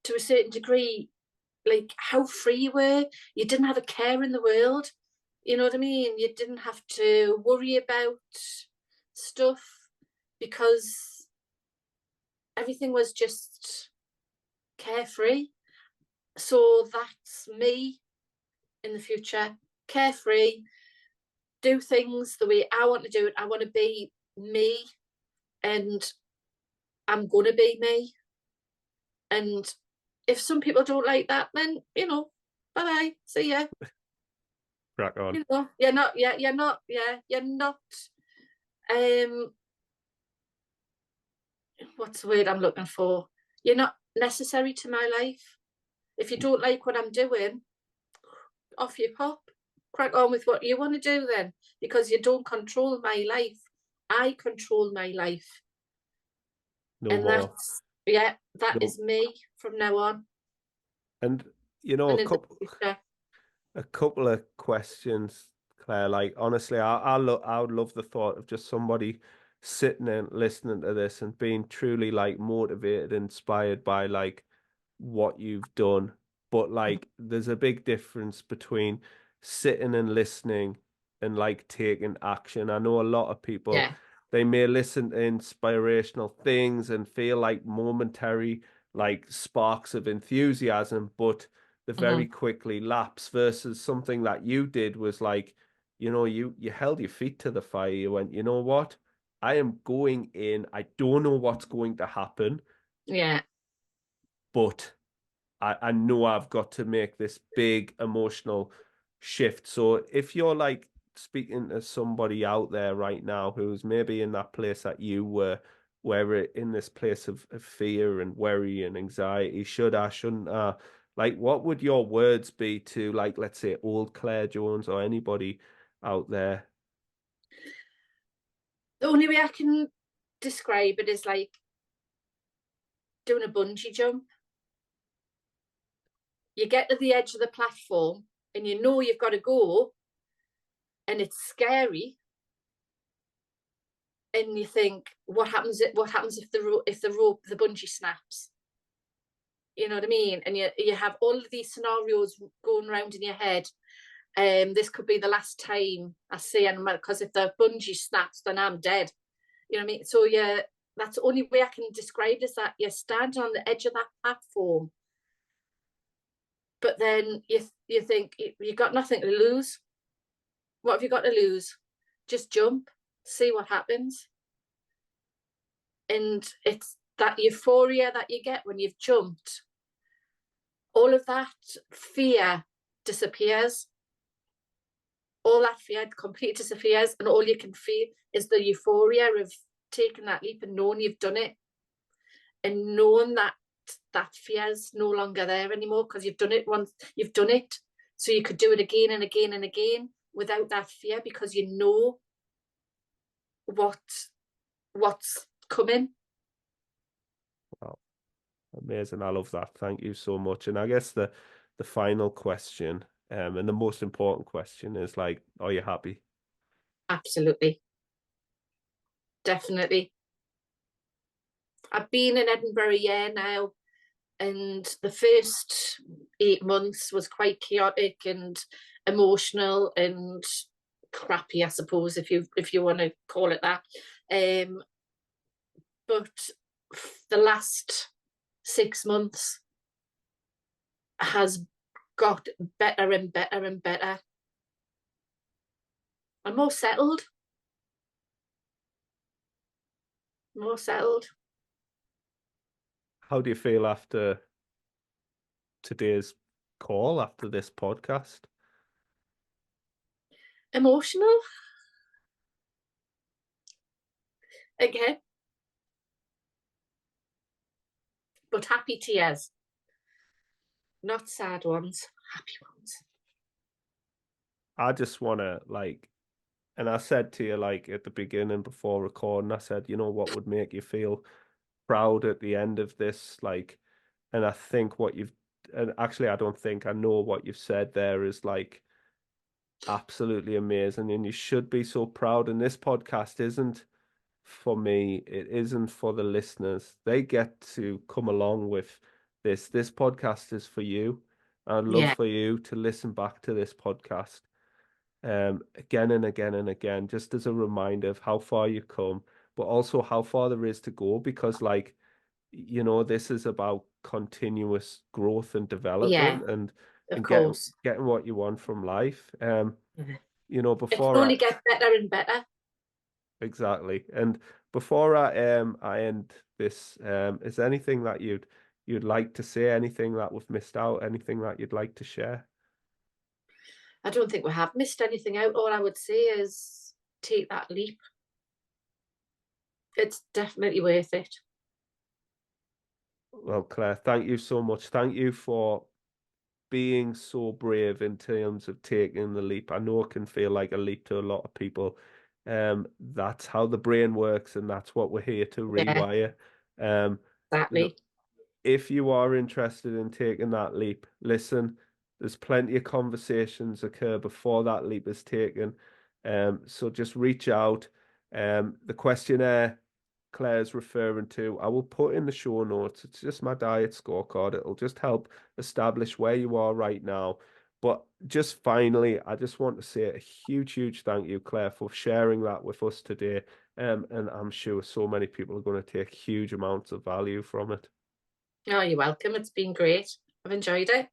to a certain degree, like how free you were. You didn't have a care in the world. You know what I mean? You didn't have to worry about stuff because everything was just carefree. So that's me in the future, carefree, do things the way I want to do it. I want to be me, and I'm going to be me. And if some people don't like that, then, bye bye, see ya. Crack on. You're not, um, what's the word I'm looking for? You're not necessary to my life. If you don't like what I'm doing, off you pop. Crack on with what you want to do then, because you don't control my life. I control my life. No And more. that No. is me from now on And, and in the future. a couple of questions, Claire. Like honestly, I would love the thought of just somebody sitting and listening to this and being truly like motivated, inspired by like what you've done. But like there's a big difference between sitting and listening and like taking action. I know a lot of people Yeah. they may listen to inspirational things and feel like momentary like sparks of enthusiasm, but they very Mm-hmm. quickly lapse versus something that you did was like, you held your feet to the fire. You went, you know what? I am going in. I don't know what's going to happen, Yeah. but I know I've got to make this big emotional shift. So if you're like speaking to somebody out there right now who's maybe in that place that you were, we're in this place of fear and worry and anxiety. Should I, shouldn't I? Like, what would your words be to, like, let's say, old Claire Jones or anybody out there? The only way I can describe it is like doing a bungee jump. You get to the edge of the platform and you know you've got to go, and it's scary. And you think, what happens if the bungee snaps? You know what I mean? And you have all of these scenarios going around in your head. This could be the last time I see anyone, because if the bungee snaps, then I'm dead. You know what I mean? So yeah, that's the only way I can describe it, is that you're standing on the edge of that platform, but then you think you got nothing to lose. What have you got to lose? Just jump, see what happens. And it's that euphoria that you get when you've jumped. All of that fear disappears. All that fear completely disappears, and all you can feel is the euphoria of taking that leap and knowing you've done it, and knowing that that fear's no longer there anymore, because you've done it once. You've done it, so you could do it again and again and again without that fear, because you know what's coming. Wow, amazing. I love that. Thank you so much. And I guess the final question, and the most important question is, like, are you happy? Absolutely. Definitely. I've been in Edinburgh a year now, and the first 8 months was quite chaotic and emotional and crappy, I suppose, if you want to call it that. But the last 6 months has got better and better and better. I'm more settled. More settled. How do you feel after today's call, after this podcast? Emotional again, but happy tears. Not sad ones, happy ones. I just want to, like, and I said to you, like, at the beginning before recording, I said, you know, what would make you feel proud at the end of this? Like, and I think what you've, and actually, I don't think, I know what you've said there is, like, absolutely amazing. And you should be so proud. And this podcast isn't for me, it isn't for the listeners. They get to come along with this. This podcast is for you. I'd love Yeah, for you to listen back to this podcast again and again and again, just as a reminder of how far you come, but also how far there is to go. Because, like, you know, this is about continuous growth and yeah, development of and getting course. what you want from life. Yeah. You know, It can before I only get better and better. exactly, and before I end this, is there anything that you'd like to say? Anything that we've missed out? Anything that you'd like to share? I don't think we have missed anything out. All I would say is take that leap. It's definitely worth it. Well, Claire, thank you so much. Thank you for being so brave in terms of taking the leap. I know it can feel like a leap to a lot of people. That's how the brain works, and that's what we're here to Yeah, rewire. Um, you know, exactly. if you are interested in taking that leap, listen, there's plenty of conversations occur before that leap is taken. So just reach out. The questionnaire Claire's referring to, I will put in the show notes. It's just my diet scorecard. It'll just help establish where you are right now. But just finally, I just want to say a huge, huge thank you, Claire, for sharing that with us today. And I'm sure so many people are going to take huge amounts of value from it. Oh, you're welcome. It's been great. I've enjoyed it.